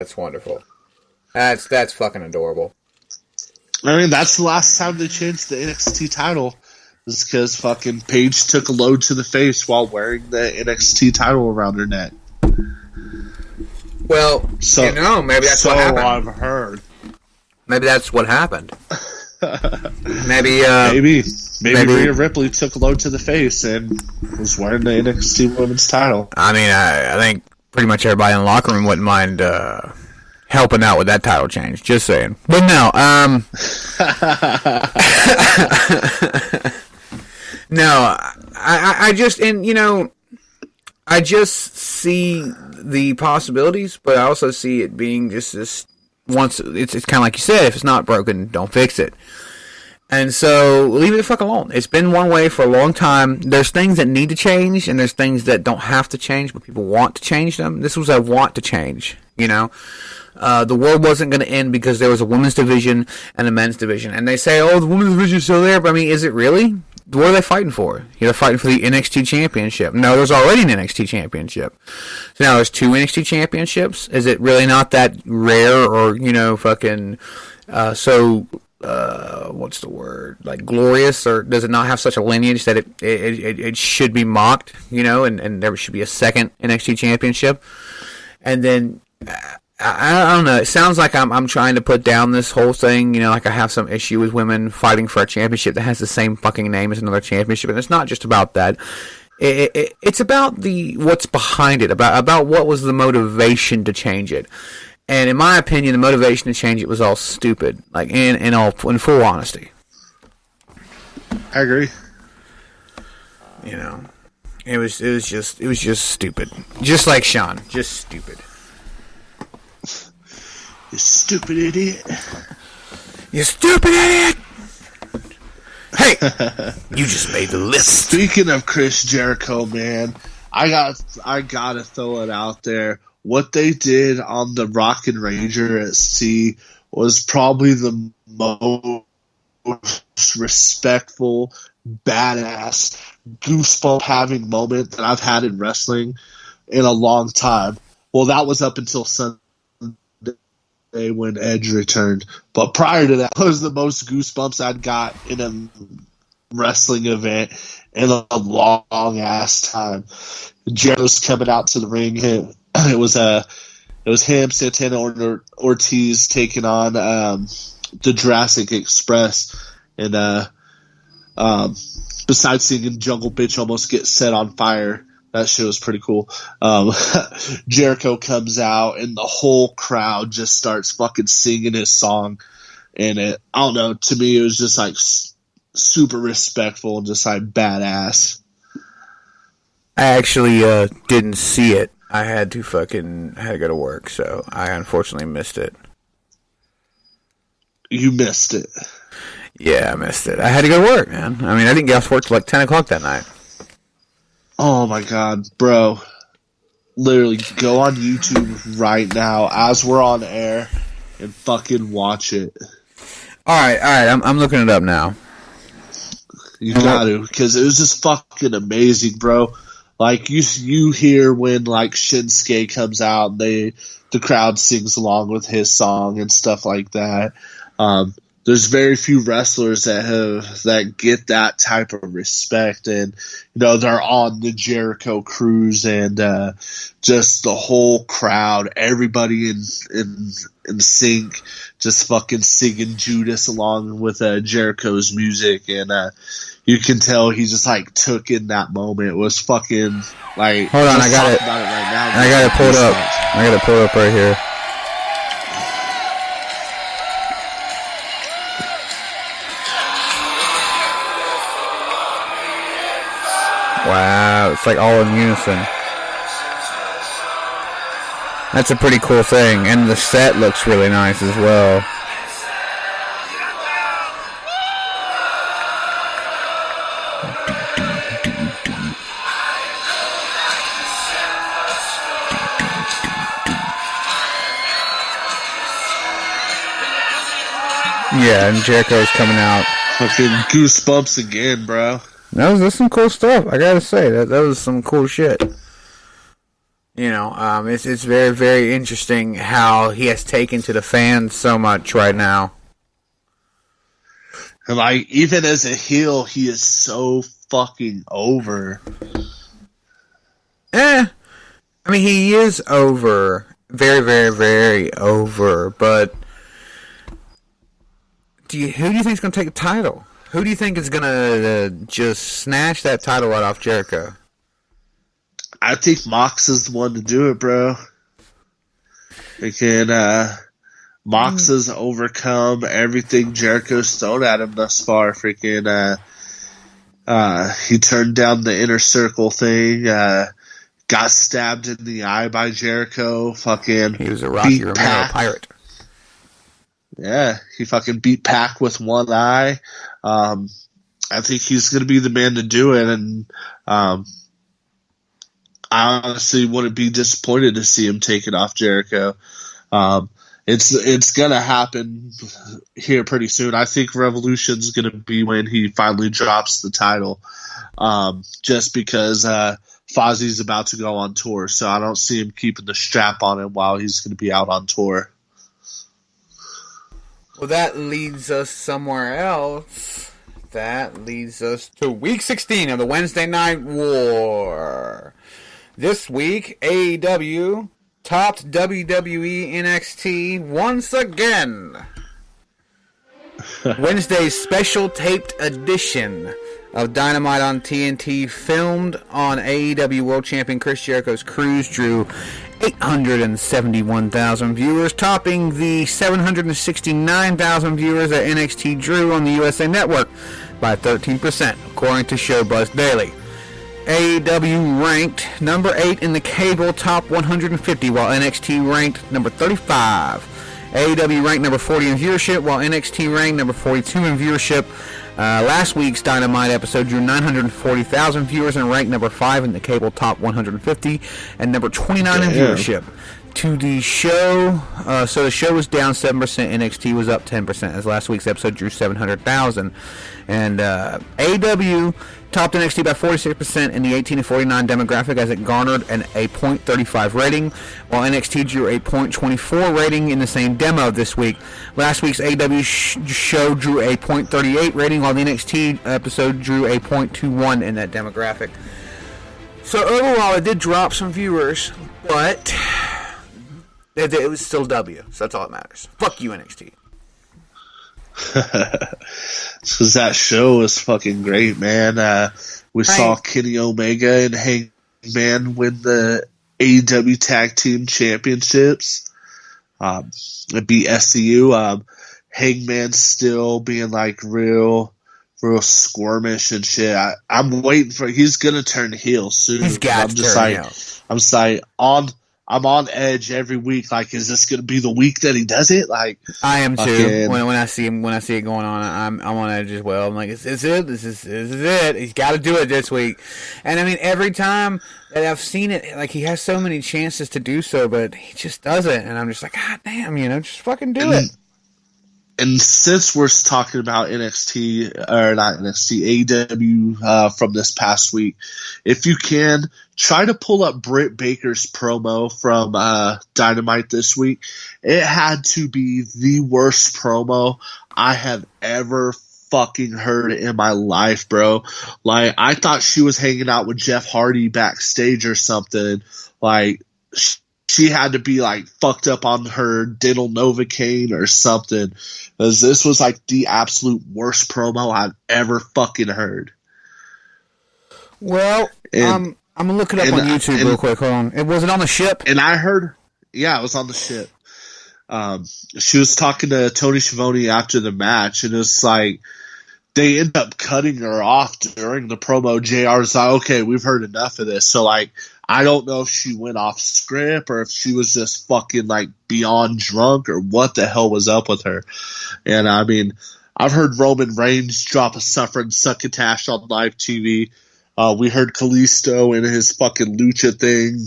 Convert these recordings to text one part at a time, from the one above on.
That's wonderful. That's fucking adorable. I mean, that's the last time they changed the NXT title. Is because fucking Paige took a load to the face while wearing the NXT title around her neck. Well, so, maybe that's what happened. I've heard. Maybe that's what happened. maybe Rhea Ripley took a load to the face and was wearing the NXT Women's title. I mean, I think pretty much everybody in the locker room wouldn't mind helping out with that title change. Just saying. But no, no, I just, and I just see the possibilities, but I also see it being just this. Once it's kind of like you said, if it's not broken, don't fix it. And so leave it the fuck alone. It's been one way for a long time. There's things that need to change, and there's things that don't have to change, but people want to change them. This was a want to change. The world wasn't going to end because there was a women's division and a men's division. And they say, oh, the women's division is still there, but I mean, is it really? What are they fighting for? They're fighting for the NXT Championship. No, there's already an NXT Championship. So now there's 2 NXT Championships. Is it really not that rare or, fucking, what's the word? Like glorious? Or does it not have such a lineage that it should be mocked, and there should be a second NXT Championship? And then, I don't know. It sounds like I'm trying to put down this whole thing. Like I have some issue with women fighting for a championship that has the same fucking name as another championship, and it's not just about that. It's about what's behind it, about what was the motivation to change it. And in my opinion, the motivation to change it was all stupid. Like in full honesty. I agree. It was just stupid. Just like Sean, just stupid. You stupid idiot. You stupid idiot! Hey! You just made the list. Speaking of Chris Jericho, man, I gotta throw it out there. What they did on the Rockin' Ranger at Sea was probably the most respectful, badass, goosebump having moment that I've had in wrestling in a long time. Well, that was up until Sunday when Edge returned, but prior to that was the most goosebumps I'd got in a wrestling event in a long ass time. Jericho's coming out to the ring. It was him, Santana Ortiz taking on the Jurassic Express, and besides seeing Jungle Bitch almost get set on fire. That shit was pretty cool. Jericho comes out and the whole crowd just starts fucking singing his song. And I don't know, to me it was just like super respectful and just like badass. I actually didn't see it. I had to go to work, so I unfortunately missed it. You missed it? Yeah, I missed it. I had to go to work, man. I mean, I didn't get off work till like 10 o'clock that night. Oh my god, bro. Literally, go on YouTube right now as we're on air and fucking watch it. Alright, I'm looking it up now. You got to, because it was just fucking amazing, bro. Like, you hear when, like, Shinsuke comes out and the crowd sings along with his song and stuff like that. There's very few wrestlers that get that type of respect, and they're on the Jericho cruise, and just the whole crowd, everybody in sync, just fucking singing Judas along with Jericho's music, and you can tell he just like took in that moment. It was fucking like. Hold on, I got it. About it right now, I got it pulled up. I got it pulled up right here. Wow, it's like all in unison. That's a pretty cool thing, and the set looks really nice as well. Yeah, and Jericho's coming out. Fucking goosebumps again, bro. That was some cool stuff. I gotta say that was some cool shit. It's very, very interesting how he has taken to the fans so much right now. And like, even as a heel, he is so fucking over. I mean, he is over. Very, very, very over. But who do you think is going to take the title? Who do you think is going to just snatch that title right off Jericho? I think Mox is the one to do it, bro. Mox has overcome everything Jericho's thrown at him thus far. He turned down the inner circle thing. Got stabbed in the eye by Jericho. He was a Rocky Romero pirate. Yeah, he fucking beat Pac with one eye. I think he's going to be the man to do it, and I honestly wouldn't be disappointed to see him take it off Jericho. It's going to happen here pretty soon. I think Revolution's going to be when he finally drops the title, just because Fozzie's about to go on tour, so I don't see him keeping the strap on him while he's going to be out on tour. Well, that leads us somewhere else. That leads us to Week 16 of the Wednesday Night War. This week, AEW topped WWE NXT once again. Wednesday's special taped edition of Dynamite on TNT, filmed on AEW World Champion Chris Jericho's cruise, drew 871,000 viewers, topping the 769,000 viewers that NXT drew on the USA Network by 13%, according to Showbuzz Daily. AEW ranked number 8 in the cable top 150, while NXT ranked number 35. AEW ranked number 40 in viewership, while NXT ranked number 42 in viewership. Last week's Dynamite episode drew 940,000 viewers and ranked number 5 in the cable top 150 and number 29 in viewership. To the show, so the show was down 7%, NXT was up 10%, as last week's episode drew 700,000. And AEW topped NXT by 46% in the 18 to 49 demographic, as it garnered a .35 rating, while NXT drew a .24 rating in the same demo this week. Last week's AEW show drew a .38 rating, while the NXT episode drew a .21 in that demographic. So overall, it did drop some viewers, but it was still W, so that's all that matters. Fuck you, NXT. Because that show was fucking great, man. We saw Kenny Omega and Hangman win the AEW Tag Team Championships. It beat SCU. Hangman still being like real squirmish and shit. I'm waiting for. He's gonna turn heel soon. He's got to turn heel. I'm just like I'm on edge every week. Like, is this going to be the week that he does it? Like, I am too. When I see it going on, I'm on edge as well. I'm like, is it? This is it. He's got to do it this week. And I mean, every time that I've seen it, like, he has so many chances to do so, but he just doesn't. And I'm just like, God damn, just fucking do it. And since we're talking about NXT, or not NXT, AEW from this past week, if you can, try to pull up Britt Baker's promo from Dynamite this week. It had to be the worst promo I have ever fucking heard in my life, bro. Like, I thought she was hanging out with Jeff Hardy backstage or something. Like, she had to be like fucked up on her dental Novocaine or something, because this was like the absolute worst promo I've ever fucking heard. Well, I'm gonna look it up on YouTube real quick. Hold on. Was it on the ship? And I heard, yeah, it was on the ship. She was talking to Tony Schiavone after the match, and it's like they end up cutting her off during the promo. JR's like, okay, we've heard enough of this. So like, I don't know if she went off script or if she was just fucking like beyond drunk or what the hell was up with her. And I mean, I've heard Roman Reigns drop a suffering succotash on live TV. We heard Kalisto in his fucking lucha thing.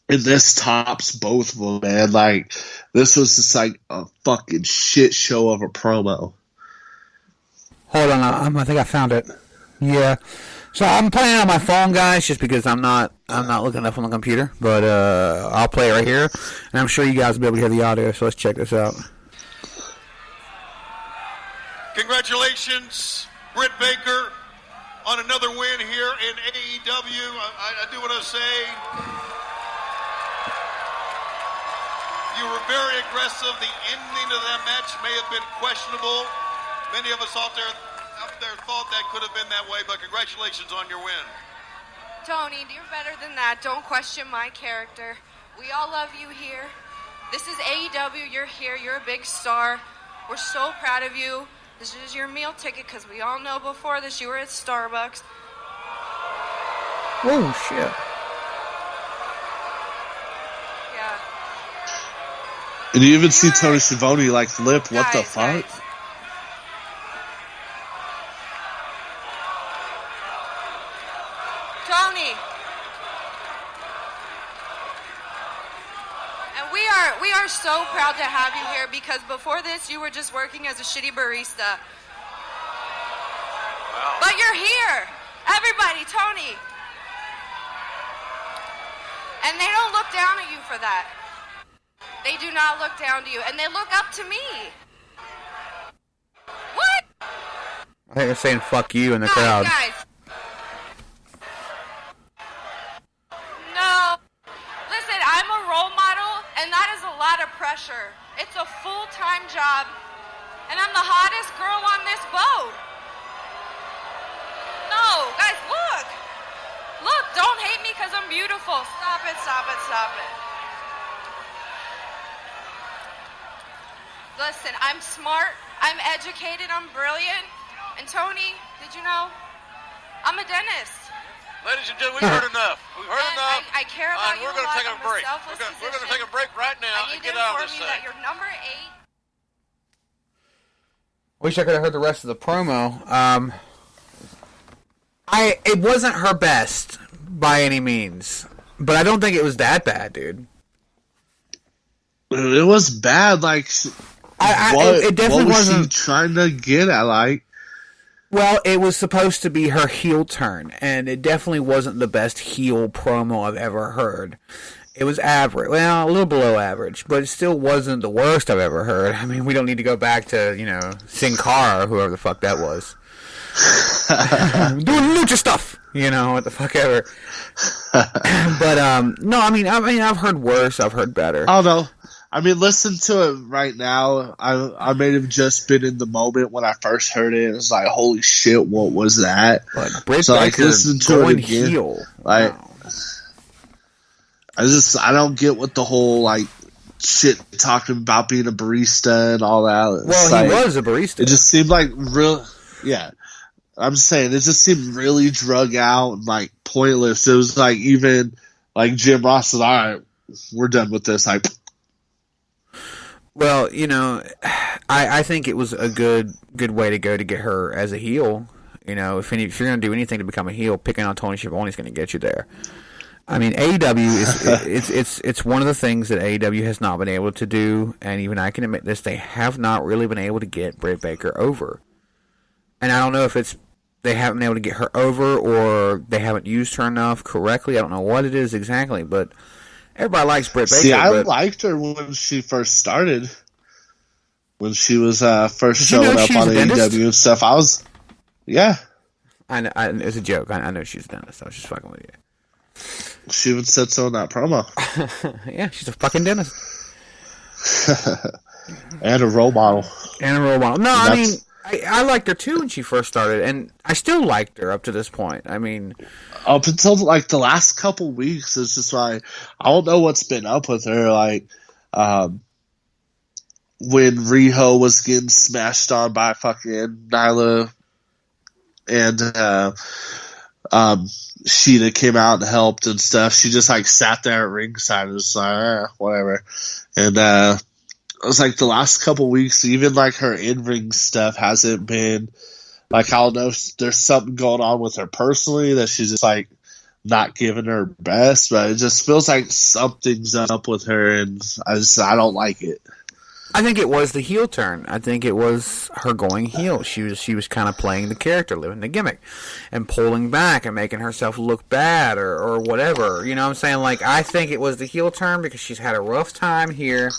And this tops both of them, man. Like, this was just like a fucking shit show of a promo. Hold on, I think I found it. Yeah. So I'm playing on my phone, guys, just because I'm not I'm not looking up on the computer, but I'll play it right here, and I'm sure you guys will be able to hear the audio, so let's check this out. Congratulations, Britt Baker, on another win here in AEW. I do want to say you were very aggressive. The ending of that match may have been questionable. Many of us out there thought that could have been that way, but congratulations on your win. Tony, you're better than that. Don't question my character. We all love you here. This is AEW. You're here. You're a big star. We're so proud of you. This is your meal ticket because we all know before this you were at Starbucks. Oh, shit. Yeah. And you even see Tony Schiavone like lip, what the fuck? Guys. Tony. And we are so proud to have you here because before this you were just working as a shitty barista. Wow. But you're here. Everybody, Tony. And they don't look down at you for that. They do not look down to you, and they look up to me. What? I think they're saying fuck you in the crowd. Guys. No. Listen, I'm a role model, and that is a lot of pressure. It's a full-time job, and I'm the hottest girl on this boat. No, guys, look. Look, don't hate me because I'm beautiful. Stop it, stop it, stop it. Listen, I'm smart, I'm educated, I'm brilliant. And Tony, did you know? I'm a dentist. Ladies and gentlemen, we've heard enough. We've heard And enough. I care about you we're a going to lot. take a I'm break. selfless We're going to physician. take a break right now I and need get to out of inform this you thing. that you're number 8. Wish I could have heard the rest of the promo. It wasn't her best by any means, but I don't think it was that bad, dude. It was bad. Like, It definitely what was wasn't. she trying to get at? Like, Well, it was supposed to be her heel turn, and it definitely wasn't the best heel promo I've ever heard. It was average. Well, a little below average, but it still wasn't the worst I've ever heard. I mean, we don't need to go back to, Sin Cara or whoever the fuck that was. Doing lucha stuff, what the fuck ever. But, no, I mean, I've heard worse, I've heard better. I don't know. I mean, listen to it right now. I may have just been in the moment when I first heard it. It's like, holy shit, what was that? But Britt So, like, Baker listen to going it again. heel. Like, Wow. I don't get what the whole, like, shit talking about being a barista and all that. It's Well, like, he was a barista. it just seemed like yeah. I'm just saying, it just seemed really drug out and, like, pointless. It was like, even, like, Jim Ross said, all right, we're done with this. Like, Well, I think it was a good way to go to get her as a heel. If you're going to do anything to become a heel, picking on Tony Schiavone is going to get you there. I mean, AEW it's one of the things that AEW has not been able to do, and even I can admit this, they have not really been able to get Britt Baker over. And I don't know if it's they haven't been able to get her over or they haven't used her enough correctly. I don't know what it is exactly, but everybody likes Britt Baker. see, I liked her when she first started. When she was first showing up on AEW and stuff. Yeah. I know, it's a joke. I know she's a dentist. I was just fucking with you. She even said so in that promo. Yeah, she's a fucking dentist. And a role model. No, I mean, I liked her too when she first started, and I still liked her up to this point. I mean, up until like the last couple weeks, it's just like, I don't know what's been up with her. Like, when Riho was getting smashed on by fucking Nyla, and Sheeta came out and helped and stuff, she just like sat there at ringside and was like, whatever. And it was like the last couple weeks, even like her in-ring stuff hasn't been like, I don't know if there's something going on with her personally that she's just like not giving her best, but it just feels like something's up with her, and I don't like it. I think it was the heel turn. I think it was her going heel. She was kind of playing the character, living the gimmick, and pulling back and making herself look bad or whatever. You know what I'm saying? Like, I think it was the heel turn because she's had a rough time here.